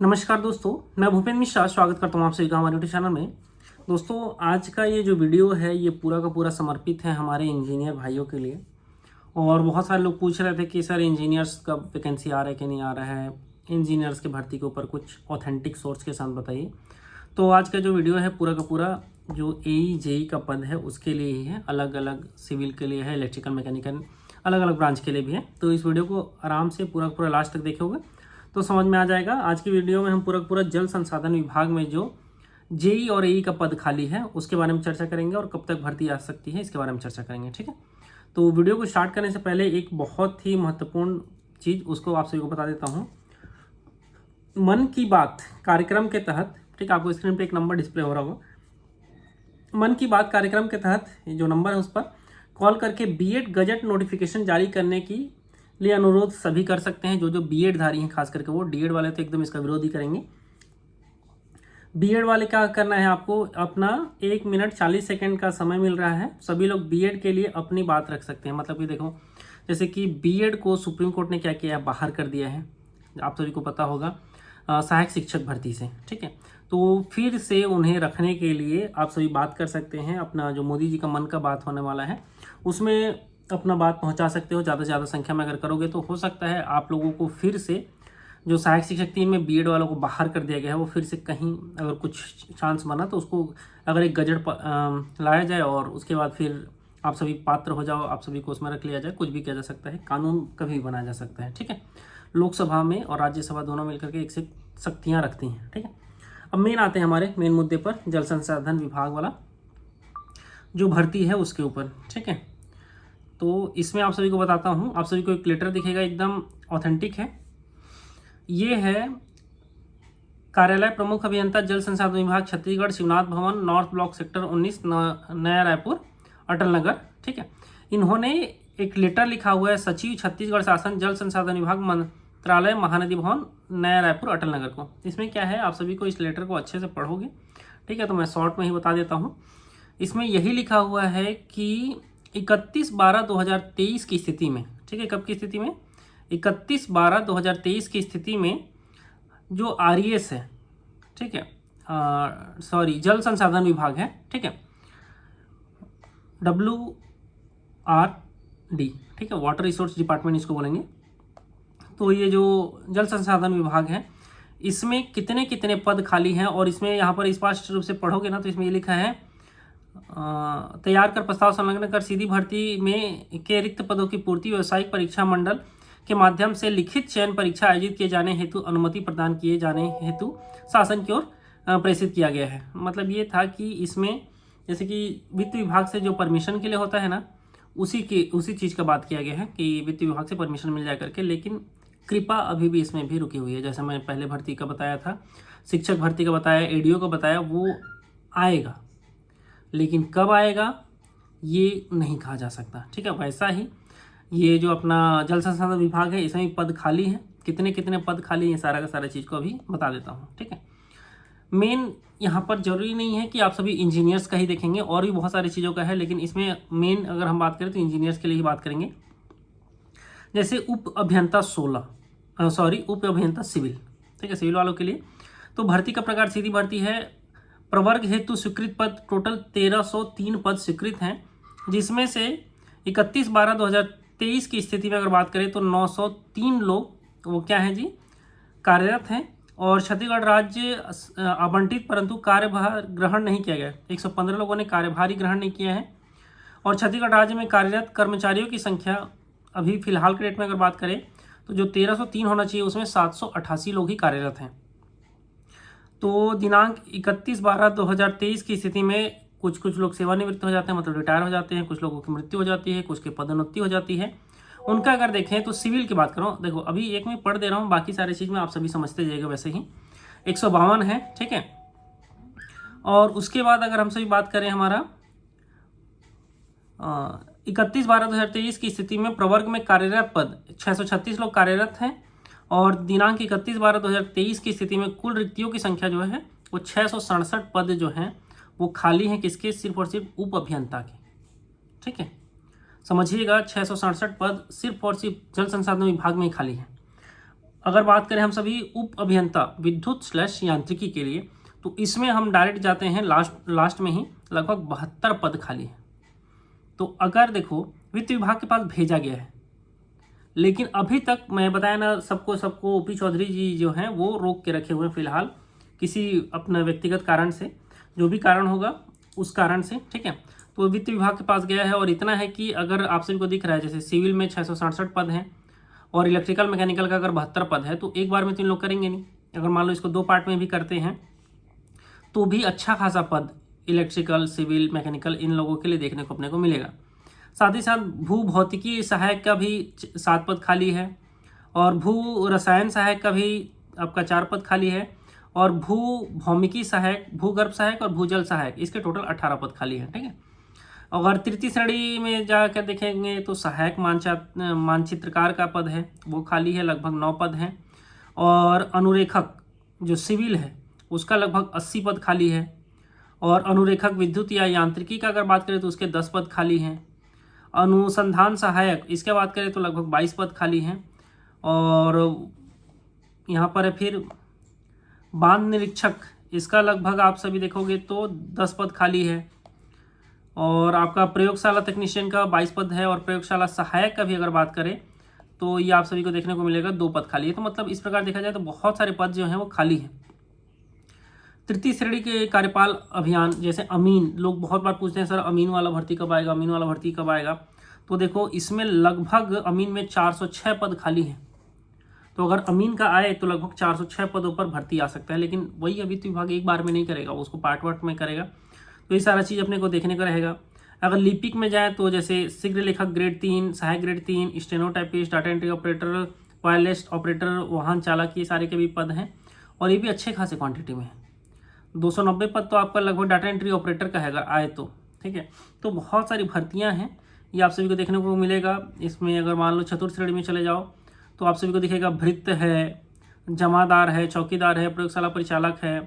नमस्कार दोस्तों, मैं भूपेंद्र मिश्रा स्वागत करता हूँ आप सभी का हमारे यूट्यूब चैनल में। दोस्तों, आज का ये जो वीडियो है ये पूरा का पूरा समर्पित है हमारे इंजीनियर भाइयों के लिए। और बहुत सारे लोग पूछ रहे थे कि सर इंजीनियर्स का वैकेंसी आ रहा है कि नहीं आ रहा है, इंजीनियर्स की भर्ती के ऊपर कुछ ऑथेंटिक सोर्स के साथ बताइए। तो आज का जो वीडियो है पूरा का पूरा जो AE JE का पद है उसके लिए ही है, अलग अलग सिविल के लिए है, इलेक्ट्रिकल मैकेनिकल अलग अलग ब्रांच के लिए भी है। तो इस वीडियो को आराम से पूरा पूरा लास्ट तक देखोगे तो समझ में आ जाएगा। आज की वीडियो में हम पूरा पूरा जल संसाधन विभाग में जो JE और AE का पद खाली है उसके बारे में चर्चा करेंगे और कब तक भर्ती आ सकती है इसके बारे में चर्चा करेंगे। ठीक है, तो वीडियो को स्टार्ट करने से पहले एक बहुत ही महत्वपूर्ण चीज़ उसको आप सभी को बता देता हूँ। मन की बात कार्यक्रम के तहत, ठीक है, आपको स्क्रीन पे एक नंबर डिस्प्ले हो रहा होगा। मन की बात कार्यक्रम के तहत जो नंबर है उस पर कॉल करके बीएड गजट नोटिफिकेशन जारी करने की लिए अनुरोध सभी कर सकते हैं। जो बीएड धारी हैं, खास करके वो डीएड वाले तो एकदम इसका विरोध ही करेंगे। बीएड वाले क्या करना है, आपको अपना 1 मिनट 40 सेकंड का समय मिल रहा है। सभी लोग बीएड के लिए अपनी बात रख सकते हैं। मतलब कि देखो, जैसे कि बीएड को सुप्रीम कोर्ट ने क्या किया है, बाहर कर दिया है, आप सभी को पता होगा, सहायक शिक्षक भर्ती से। ठीक है, तो फिर से उन्हें रखने के लिए आप सभी बात कर सकते हैं। अपना जो मोदी जी का मन का बात होने वाला है उसमें अपना बात पहुंचा सकते हो। ज़्यादा से ज़्यादा संख्या में अगर करोगे तो हो सकता है आप लोगों को फिर से जो सहायक शिक्षक 3 में बीएड वालों को बाहर कर दिया गया है वो फिर से कहीं अगर कुछ चांस बना तो उसको अगर एक गजट लाया जाए और उसके बाद फिर आप सभी पात्र हो जाओ, आप सभी को उसमें रख लिया जाए, कुछ भी किया जा सकता है, कानून कभी भी बनाया जा सकता है। ठीक है, लोकसभा में और राज्यसभा दोनों मिलकर के एक से शक्तियाँ रखती हैं। ठीक है, अब मेन आते हैं हमारे मेन मुद्दे पर, जल संसाधन विभाग वाला जो भर्ती है उसके ऊपर। ठीक है, तो इसमें आप सभी को बताता हूँ, आप सभी को एक लेटर दिखेगा, एकदम ऑथेंटिक है। ये है कार्यालय प्रमुख अभियंता जल संसाधन विभाग छत्तीसगढ़, शिवनाथ भवन, नॉर्थ ब्लॉक, सेक्टर 19, नया रायपुर, अटल नगर। ठीक है, इन्होंने एक लेटर लिखा हुआ है, सचिव छत्तीसगढ़ शासन जल संसाधन विभाग मंत्रालय महानदी भवन, नया रायपुर, अटल नगर को। इसमें क्या है, आप सभी को इस लेटर को अच्छे से पढ़ोगे। ठीक है, तो मैं शॉर्ट में ही बता देता हूँ। इसमें यही लिखा हुआ है कि 31/12/2023 की स्थिति में, ठीक है, कब की स्थिति में, 31/12/2023 की स्थिति में जो RES है, ठीक है, सॉरी, जल संसाधन विभाग है, ठीक है, WRD, ठीक है, वाटर रिसोर्स डिपार्टमेंट इसको बोलेंगे। तो ये जो जल संसाधन विभाग है इसमें कितने कितने पद खाली हैं, और इसमें यहाँ पर स्पष्ट रूप से पढ़ोगे ना तो इसमें ये लिखा है, तैयार कर प्रस्ताव संलग्न कर सीधी भर्ती में के रिक्त पदों की पूर्ति व्यावसायिक परीक्षा मंडल के माध्यम से लिखित चयन परीक्षा आयोजित किए जाने हेतु अनुमति प्रदान किए जाने हेतु शासन की ओर प्रेषित किया गया है। मतलब ये था कि इसमें जैसे कि वित्त विभाग से जो परमिशन के लिए होता है ना, उसी चीज़ का बात किया गया है कि वित्त विभाग से परमिशन मिल जाए करके, लेकिन कृपा अभी भी इसमें भी रुकी हुई है। जैसे मैं पहले भर्ती का बताया था, शिक्षक भर्ती का बताया, ADO का बताया, वो आएगा, लेकिन कब आएगा ये नहीं कहा जा सकता। ठीक है, वैसा ही ये जो अपना जल संसाधन विभाग है इसमें पद खाली है, कितने कितने पद खाली हैं, सारा का सारा चीज़ को अभी बता देता हूँ। ठीक है, मेन यहाँ पर जरूरी नहीं है कि आप सभी इंजीनियर्स का ही देखेंगे, और भी बहुत सारी चीज़ों का है, लेकिन इसमें मेन अगर हम बात करें तो इंजीनियर्स के लिए ही बात करेंगे। जैसे उप अभियंता सिविल, ठीक है, सिविल वालों के लिए तो भर्ती का प्रकार सीधी भर्ती है। प्रवर्ग हेतु स्वीकृत पद टोटल 1303 पद स्वीकृत हैं, जिसमें से 31/12/2023 की स्थिति में अगर बात करें तो 903 लोग वो क्या हैं जी, कार्यरत हैं, और छत्तीसगढ़ राज्य आवंटित परंतु कार्यभार ग्रहण नहीं किया गया। 115 लोगों ने कार्यभार ही ग्रहण नहीं किया है। और छत्तीसगढ़ राज्य में कार्यरत कर्मचारियों की संख्या अभी फिलहाल के डेट में अगर बात करें तो जो 1303 होना चाहिए उसमें 788 लोग ही कार्यरत हैं। तो दिनांक 31/12/2023 की स्थिति में कुछ लोग सेवानिवृत्त हो जाते हैं, मतलब रिटायर हो जाते हैं, कुछ लोगों की मृत्यु हो जाती है, कुछ की पदोन्नति हो जाती है। उनका अगर देखें तो सिविल की बात करो, देखो अभी एक में पढ़ दे रहा हूँ, बाकी सारी चीज़ में आप सभी समझते जाइएगा। वैसे ही 152 है, ठीक है। और उसके बाद अगर हम सभी बात करें हमारा 31/12/2023 की स्थिति में प्रवर्ग में कार्यरत पद 636 लोग कार्यरत हैं, और दिनांक 31/12/2023 की स्थिति में कुल रिक्तियों की संख्या जो है वो 667 पद जो हैं वो खाली हैं, किसके, सिर्फ और सिर्फ उप अभियंता के। ठीक है, समझिएगा, 667 पद सिर्फ और सिर्फ जल संसाधन विभाग में ही खाली है। अगर बात करें हम सभी उप अभियंता विद्युत/यांत्रिकी के लिए, तो इसमें हम डायरेक्ट जाते हैं लास्ट में ही, लगभग 72 पद खाली है। तो अगर देखो वित्त विभाग के पास भेजा गया है, लेकिन अभी तक मैं बताया ना सबको ओपी चौधरी जी जो हैं वो रोक के रखे हुए हैं फिलहाल, किसी अपना व्यक्तिगत कारण से, जो भी कारण होगा उस कारण से, ठीक है। तो वित्त विभाग के पास गया है और इतना है कि अगर आप सभी को दिख रहा है जैसे सिविल में 667 पद हैं और इलेक्ट्रिकल मैकेनिकल का अगर 72 पद है, तो एक बार में तो इन लोग करेंगे नहीं। अगर मान लो इसको 2 पार्ट में भी करते हैं तो भी अच्छा खासा पद इलेक्ट्रिकल, सिविल, मैकेनिकल इन लोगों के लिए देखने को अपने को मिलेगा। साथ ही साथ भू भौतिकी सहायक का भी 7 पद खाली है और भू रसायन सहायक का भी आपका 4 पद खाली है और भू भौमिकी सहायक, भूगर्भ सहायक और भूजल सहायक, इसके टोटल 18 पद खाली है, ठीक है। अगर तृतीय श्रेणी में जाकर देखेंगे तो सहायक मानचित्रकार का पद है वो खाली है, लगभग 9 पद हैं। और अनुरेखक जो सिविल है उसका लगभग 80 पद खाली है और अनुरेखक विद्युत या यांत्रिकी का अगर बात करें तो उसके 10 पद खाली हैं। अनुसंधान सहायक इसके बात करें तो लगभग 22 पद खाली हैं। और यहाँ पर है फिर बांध निरीक्षक, इसका लगभग आप सभी देखोगे तो 10 पद खाली है। और आपका प्रयोगशाला तकनीशियन का 22 पद है और प्रयोगशाला सहायक का भी अगर बात करें तो ये आप सभी को देखने को मिलेगा 2 पद खाली है। तो मतलब इस प्रकार देखा जाए तो बहुत सारे पद जो हैं वो खाली हैं। तृतीय श्रेणी के कार्यपाल अभियान जैसे अमीन, लोग बहुत बार पूछते हैं सर अमीन वाला भर्ती कब आएगा, अमीन वाला भर्ती कब आएगा। तो देखो इसमें लगभग अमीन में 406 पद खाली हैं। तो अगर अमीन का आए तो लगभग 406 पदों पर भर्ती आ सकता है, लेकिन वही वित्त विभाग एक बार में नहीं करेगा, उसको पार्ट में करेगा। तो ये सारा चीज़ अपने को देखने का रहेगा। अगर लिपिक में जाए तो जैसे शीघ्र लेखक ग्रेड 3, सहायक grade 3, stenotypist, data entry operator, wireless operator, वाहन चालक, ये सारे के भी पद हैं और ये भी अच्छे खासे क्वांटिटी में है। 290 पद तो आपका लगभग डाटा एंट्री ऑपरेटर का है अगर आए तो, ठीक है। तो बहुत सारी भर्तियां हैं, ये आप सभी को देखने को मिलेगा। इसमें अगर मान लो चतुर्थ श्रेणी में चले जाओ तो आप सभी को दिखेगा भृत्य है, जमादार है, चौकीदार है, प्रयोगशाला परिचालक है,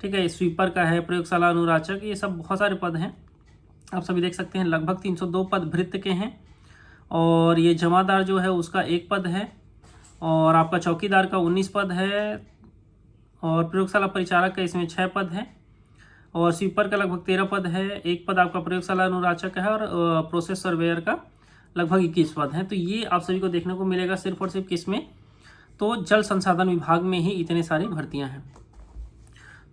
ठीक है, स्वीपर का है, प्रयोगशाला अनुराचक, ये सब बहुत सारे पद हैं आप सभी देख सकते हैं। लगभग 302 पद भृत्य के हैं और ये जमादार जो है उसका 1 पद है और आपका चौकीदार का 19 पद है और प्रयोगशाला परिचालक का इसमें 6 पद है और स्वीपर का लगभग 13 पद है। 1 पद आपका प्रयोगशाला अनुराचक है और प्रोसेस सर्वेयर का लगभग 21 पद है। तो ये आप सभी को देखने को मिलेगा सिर्फ और सिर्फ किसमें, तो जल संसाधन विभाग में ही इतने सारी भर्तियां हैं।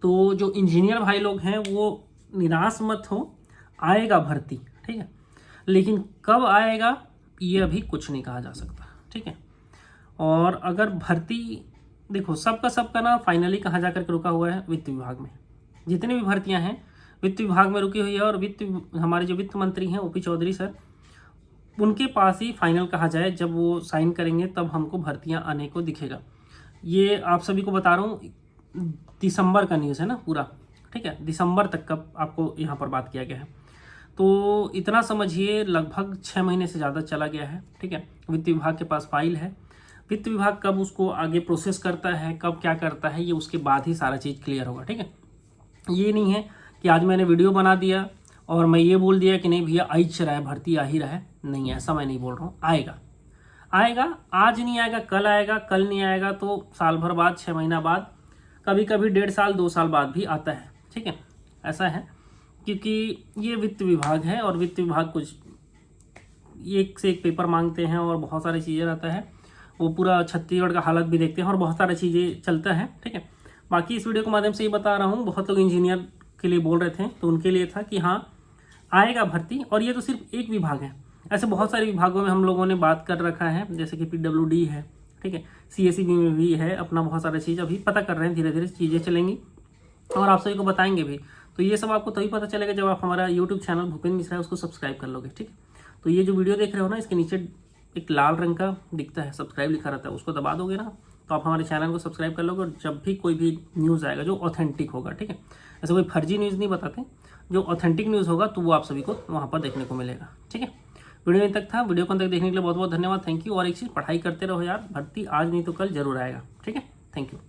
तो जो इंजीनियर भाई लोग हैं वो निराश मत हो, आएगा भर्ती, ठीक है, लेकिन कब आएगा ये अभी कुछ नहीं कहा जा सकता, ठीक है। और अगर भर्ती देखो सबका ना फाइनली कहाँ जाकर के रुका हुआ है, वित्त विभाग में। जितनी भी भर्तियां हैं वित्त विभाग में रुकी हुई है और हमारे जो वित्त मंत्री हैं ओपी चौधरी सर, उनके पास ही फाइनल कहा जाए, जब वो साइन करेंगे तब हमको भर्तियां आने को दिखेगा। ये आप सभी को बता रहा हूँ, दिसंबर का न्यूज़ है ना पूरा, ठीक है, दिसंबर तक का आपको यहाँ पर बात किया गया है। तो इतना समझिए लगभग 6 महीने से ज़्यादा चला गया है, ठीक है। वित्त विभाग के पास फाइल है, वित्त विभाग कब उसको आगे प्रोसेस करता है, कब क्या करता है, ये उसके बाद ही सारा चीज़ क्लियर होगा, ठीक है। ये नहीं है कि आज मैंने वीडियो बना दिया और मैं ये बोल दिया कि नहीं भैया आ ही रहा है, भर्ती आ ही रहा है, नहीं, ऐसा मैं नहीं बोल रहा हूँ। आएगा, आज नहीं आएगा, कल आएगा, कल नहीं आएगा तो साल भर बाद, 6 महीना बाद, कभी कभी 1.5 साल 2 साल बाद भी आता है, ठीक है। ऐसा है क्योंकि ये वित्त विभाग है और वित्त विभाग कुछ एक से एक पेपर मांगते हैं और बहुत सारी चीज़ें रहता है, वो पूरा छत्तीसगढ़ का हालत भी देखते हैं और बहुत सारी चीज़ें चलता है, ठीक है। बाकी इस वीडियो के माध्यम से ये बता रहा हूँ, बहुत लोग इंजीनियर के लिए बोल रहे थे तो उनके लिए था कि हाँ आएगा भर्ती। और ये तो सिर्फ एक विभाग है, ऐसे बहुत सारे विभागों में हम लोगों ने बात कर रखा है, जैसे कि PWD है, ठीक है, CSEB में भी है, अपना बहुत सारा चीज़ अभी पता कर रहे हैं, धीरे धीरे चीज़ें चलेंगी और आप सभी को बताएंगे भी। तो ये सब आपको तभी पता चलेगा जब आप हमारा यूट्यूब चैनल भूपेंद्र मिश्रा है उसको सब्सक्राइब कर लोगे, ठीक है। तो ये जो वीडियो देख रहे हो ना, इसके नीचे एक लाल रंग का दिखता है, सब्सक्राइब लिखा रहता है, उसको दबा दोगे ना तो आप हमारे चैनल को सब्सक्राइब कर लोगे और जब भी कोई भी न्यूज़ आएगा जो ऑथेंटिक होगा, ठीक है, ऐसे कोई फर्जी न्यूज़ नहीं बताते, जो ऑथेंटिक न्यूज़ होगा तो वो आप सभी को वहाँ पर देखने को मिलेगा, ठीक है। वीडियो तक था, वीडियो को अंत तक देखने के लिए बहुत बहुत धन्यवाद, थैंक यू। और एक चीज़, पढ़ाई करते रहो यार, भर्ती आज नहीं तो कल जरूर आएगा, ठीक है, थैंक यू।